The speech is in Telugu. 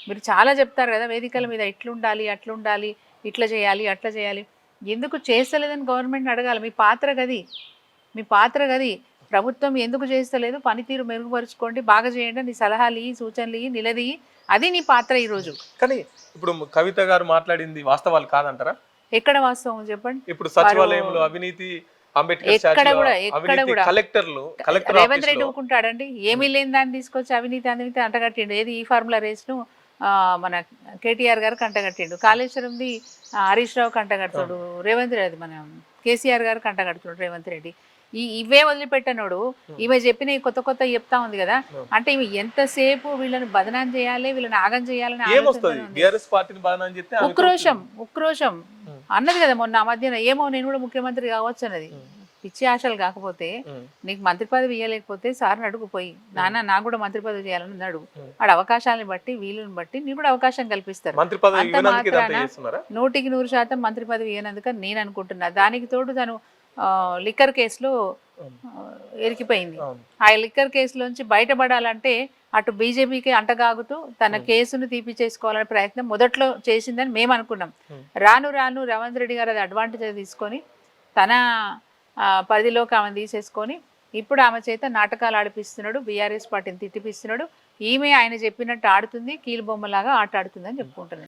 మీరు చాలా చెప్తారు కదా వేదికల మీద ఇట్లుండాలి అట్లుండాలి ఇట్లా చేయాలి అట్లా చేయాలి. ఎందుకు చేస్తలేదని గవర్నమెంట్ని అడగాలి. మీ పాత్ర గది, మీ పాత్ర గది. ప్రభుత్వం ఎందుకు చేస్తలేదు, పనితీరు మెరుగుపరుచుకోండి, బాగా చేయండి, నీ సలహాలు ఇయ్యి, సూచనలు ఇయ్యి, నిలదీయి. అది నీ పాత్ర ఈరోజు. కానీ ఇప్పుడు కవిత గారు మాట్లాడింది వాస్తవాలు కాదంటారా? ఎక్కడ వాస్తవం చెప్పండి? ఇప్పుడు సచివాలయంలో అవినీతి, అంబేద్కర్ ఎక్కడ కూడా కలెక్టర్ రేవంత్ రెడ్డి ఊరుకుంటాడండి? ఏమీ లేని దాన్ని తీసుకొచ్చి అవినీతి అవినీతి అంటగట్టిండు. ఏది ఈ ఫార్ములా రేస్ను మన కేటీఆర్ గారు కంటగట్టిండు. కాళేశ్వరంది హరీష్ రావు కంటగడతాడు, రేవంత్ రెడ్డి మన కేసీఆర్ గారు కంటగడుతున్నాడు రేవంత్ రెడ్డి. ఇవే వదిలిపెట్టనోడు ఈమె చెప్పిన కొత్త కొత్త చెప్తా ఉంది కదా. అంటే ఇవి ఎంతసేపు వీళ్ళని బదనాం చేయాలి, వీళ్ళని ఆగం చేయాలని ఉక్రోషం అన్నది కదా మొన్న ఆ మధ్యన. ఏమో నేను కూడా ముఖ్యమంత్రి కావచ్చు అన్నది. పిచ్చి ఆశలు కాకపోతే నీకు మంత్రి పదవి ఇవ్వలేకపోతే సార్ని అడుగుపోయి, నాన్న నాకు కూడా మంత్రి పదవి చేయాలని అడుగు. ఆడ అవకాశాలను బట్టి వీళ్ళని బట్టి నీకు కూడా అవకాశం కల్పిస్తారు. అంత మాత్రాన 100% మంత్రి పదవి ఇవ్వనందుకని నేను అనుకుంటున్నా. దానికి తోడు తను లిక్కర్ కేసులో ఇరికిపోయింది. ఆ లిక్కర్ కేసులోంచి బయటపడాలంటే అటు బీజేపీకి అంటగాగుతూ తన కేసును తీపిచేసుకోవాలనే ప్రయత్నం మొదట్లో చేసిందని మేము అనుకున్నాం. రాను రాను రేవంత్ రెడ్డి గారు అది అడ్వాంటేజ్ తీసుకొని తన పరిధిలోకి ఆమెను తీసేసుకొని ఇప్పుడు ఆమె చేత నాటకాలు ఆడిపిస్తున్నాడు, బీఆర్ఎస్ పార్టీని తిట్టిపిస్తున్నాడు. ఈమె ఆయన చెప్పినట్టు ఆడుతుంది, కీలుబొమ్మలాగా ఆట ఆడుతుందని చెప్పుకుంటున్నాడు.